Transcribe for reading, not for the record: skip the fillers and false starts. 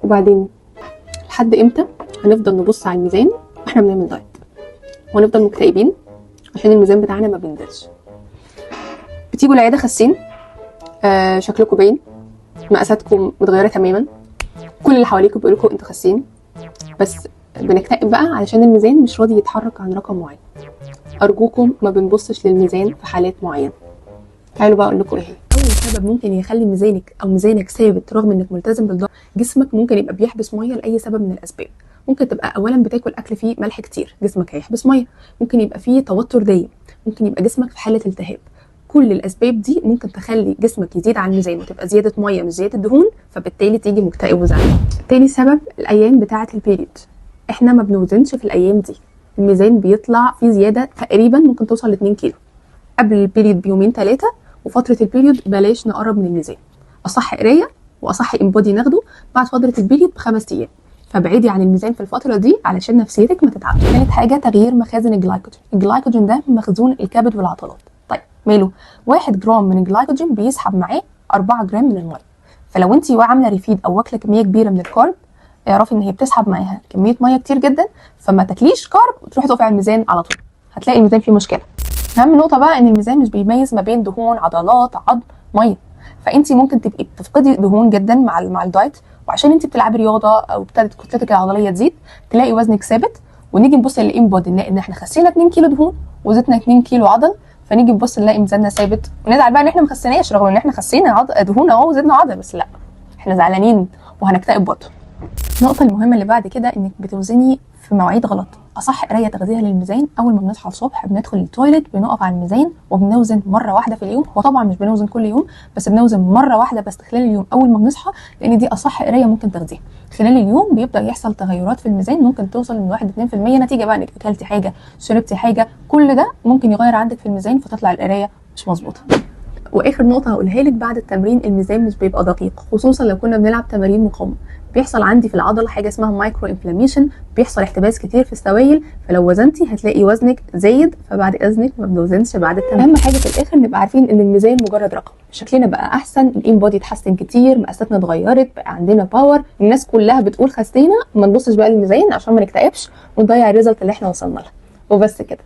وبعدين لحد امتى هنفضل نبص على الميزان واحنا بنعمل دايت ونفضل مكتئبين عشان الميزان بتاعنا ما بينزلش؟ بتيجوا العياده خاسين، شكلكم باين، مقاساتكم متغيره تماما، كل اللي حواليكم بيقولوا لكم انتوا خاسين، بس بنكتئب بقى علشان الميزان مش راضي يتحرك عن رقم معين. ارجوكم ما بنبصش للميزان في حالات معينه. تعالوا بقى اقول لكم ايه هي. اول سبب ممكن يخلي ميزانك او ميزانك ثابت رغم انك ملتزم بالضبط، جسمك ممكن يبقى بيحبس ميه لاي سبب من الاسباب. ممكن تبقى اولا بتاكل اكل فيه ملح كتير، جسمك هيحبس ميه. ممكن يبقى فيه توتر دايم، ممكن يبقى جسمك في حاله التهاب. كل الاسباب دي ممكن تخلي جسمك يزيد عن الميزان وتبقى زياده ميه مش زياده دهون، فبالتالي تيجي مكتئب وزعلان. تاني سبب الايام بتاعه البيريود. احنا ما بنوزنش في الايام دي، الميزان بيطلع فيه زياده تقريبا ممكن توصل ل 2 كيلو قبل البيريود بيومين 3، وفتره البيريود بلاش نقرب من الميزان. اصح قرايه واصح انبودي ناخده بعد فتره البيريود ب5 ايام، فابعدي عن الميزان في الفتره دي علشان نفسيتك ما تتعبش. ثالث حاجه تغيير مخازن الجلايكوجين. الجلايكوجين ده مخزون الكبد والعضلات. طيب ماله؟ 1 جرام من الجلايكوجين بيسحب معاه 4 جرام من الميه، فلو انت عامله ريفيد او واكله كميه كبيره من الكارب، اعرفي ان هي بتسحب معاها كميه ميه كتير جدا، فما تاكليش كارب وتروحي تقفي على الميزان على طول، هتلاقي الميزان فيه مشكله. اهم نقطه بقى ان الميزان مش بيميز ما بين دهون، عضلات، عظم، ميه، فانت ممكن تبقي بتفقدي دهون جدا مع الدايت، وعشان انت بتلعبي رياضه او ابتدت كتلتك العضليه تزيد تلاقي وزنك ثابت، ونيجي نبص للانبودي نلاقي ان احنا خسينا 2 كيلو دهون وزدنا 2 كيلو عضل، فنيجي نبص نلاقي ميزاننا ثابت ونزعل بقى ان احنا ما خسيناش رغم ان احنا خسينا دهون وزدنا عضل، بس لا، احنا زعلانين وهنكتئب برضه. النقطه المهمه اللي بعد كده انك بتوزني في مواعيد غلط. اصح قرايه تغذيه للميزان اول ما بنصحى الصبح بندخل التويليت بنقف على الميزان وبنوزن مره واحده في اليوم، وطبعا مش بنوزن كل يوم، بس بنوزن مره واحده بس خلال اليوم اول ما بنصحى، لان دي اصح قرايه ممكن تاخديها. خلال اليوم بيبدا يحصل تغيرات في الميزان ممكن توصل من 1-2% نتيجه بقى انك اكلتي حاجه، شربتي حاجه، كل ده ممكن يغير عندك في الميزان فتطلع القرايه مش مظبوطه. واخر نقطه هقولها لك، بعد التمرين الميزان مش بيبقى دقيق، خصوصا لو كنا بنلعب تمارين مقاومه، بيحصل عندي في العضله حاجه اسمها مايكرو انفلاميشن، بيحصل احتباس كتير في السوائل، فلو وزنتي هتلاقي وزنك زايد، فبعد اذنك ما بنوزنش بعد التمرين. اهم حاجه في الاخر نبقى عارفين ان الميزان مجرد رقم، شكلنا بقى احسن، الانبودي اتحسن كتير، مقاساتنا اتغيرت، بقى عندنا باور، الناس كلها بتقول خسينا، ما نبصش بقى للميزان عشان ما نكتئبش ونضيع الريزلت اللي احنا وصلنا لها. وبس كده.